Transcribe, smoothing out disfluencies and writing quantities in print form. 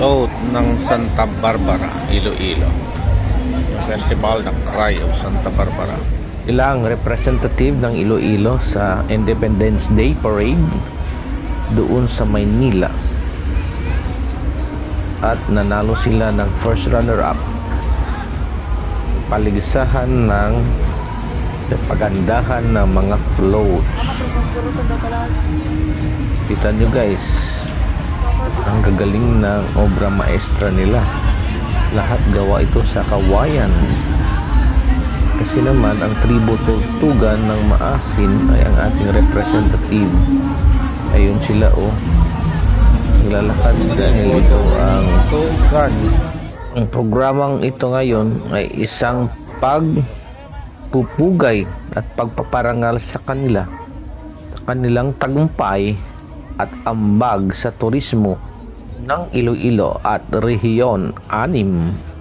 float ng Santa Barbara, Iloilo. Yung festival ng Cry of Santa Barbara. Ilang representative ng Iloilo sa Independence Day Parade doon sa Maynila. At nanalo sila ng first runner-up. Paligsahan ng pagandahan ng mga float. Kita nyo guys, ang gagaling ng obra maestra nila. Lahat gawa ito sa kawayan. Kasi naman ang tribo-tugan ng maasin ay ang ating representative. Ayun sila naglalakad dahil ito ang tugan. Ang programang ito ngayon ay isang pagpupugay at pagpaparangal sa kanilang tagumpay at ambag sa turismo ng Iloilo at Rehiyon 6.